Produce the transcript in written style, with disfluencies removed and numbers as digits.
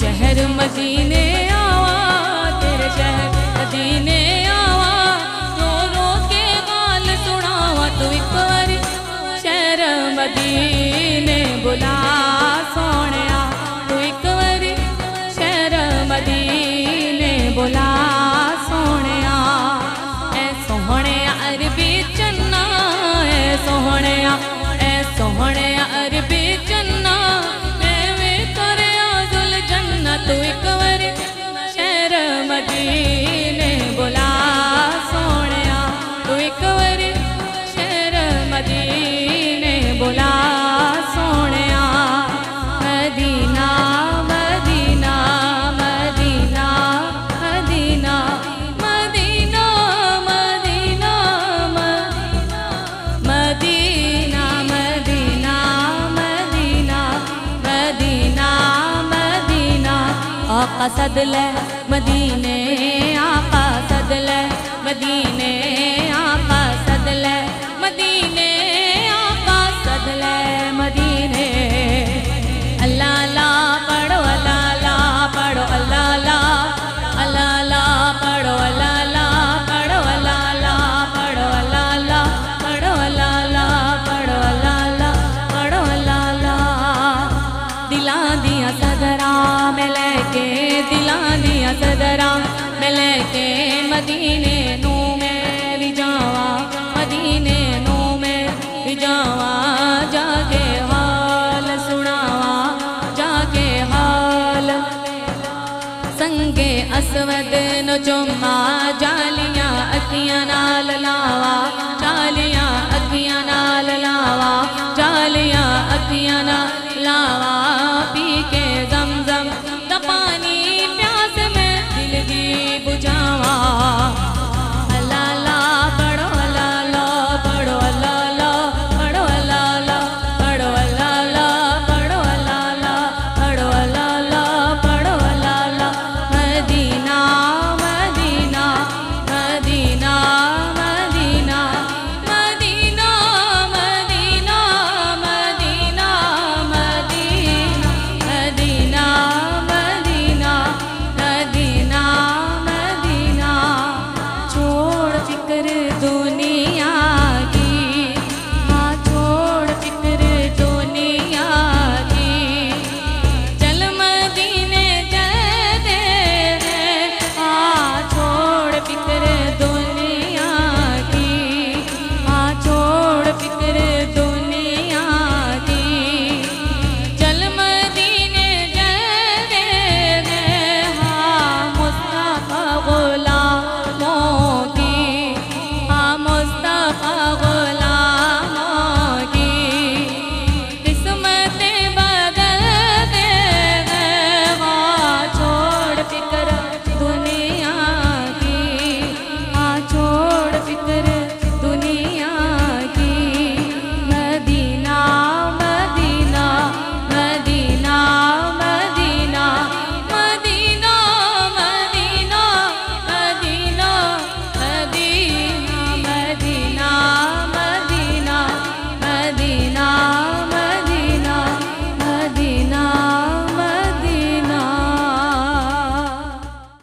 شہر مدینے آوا، تیرے شہر مدینے آوا، رو رو کے حال سناوا، تو ایک باری شہر مدینے بلا سونیا، تو ایک باری شہر مدینے بلا سونیا، اے سونیا عربی چنا، اے سونیا، اے سونیا عربی چنا، تو ایک باری شہر مدینے بلا سونیا، تو ایک باری شہر مدینے بلا سونیا، مدینہ مدینہ مدینہ مدینہ مدینہ مدینہ مدینہ مدینہ مدینہ مدینہ، آقا صد لے مدینے، آقا صد لے مدینے، آقا صد لے مدینے، آقا صد لے مدینے، اللہ اللہ پڑھو، اللہ اللہ پڑھو، اللہ اللہ اللہ اللہ پڑھو، اللہ اللہ پڑھو، اللہ اللہ پڑھو، اللہ اللہ پڑھو، اللہ اللہ پڑھو، اللہ اللہ پڑھو، اللہ اللہ، دلاں دیاں صدراں میں لے کے، دلاں دیاں صدراں میں لے کے، مدینے نو میں بھی جاواں، مدینے نو میں بھی جاواں، جا کے حال سناواں، جا کے حال، سنگے اسود نو چوما، جالیاں اکھیاں نال لاوا، جالیاں اکھیاں نال لاوا، جالیاں اکھیاں نال لاوا،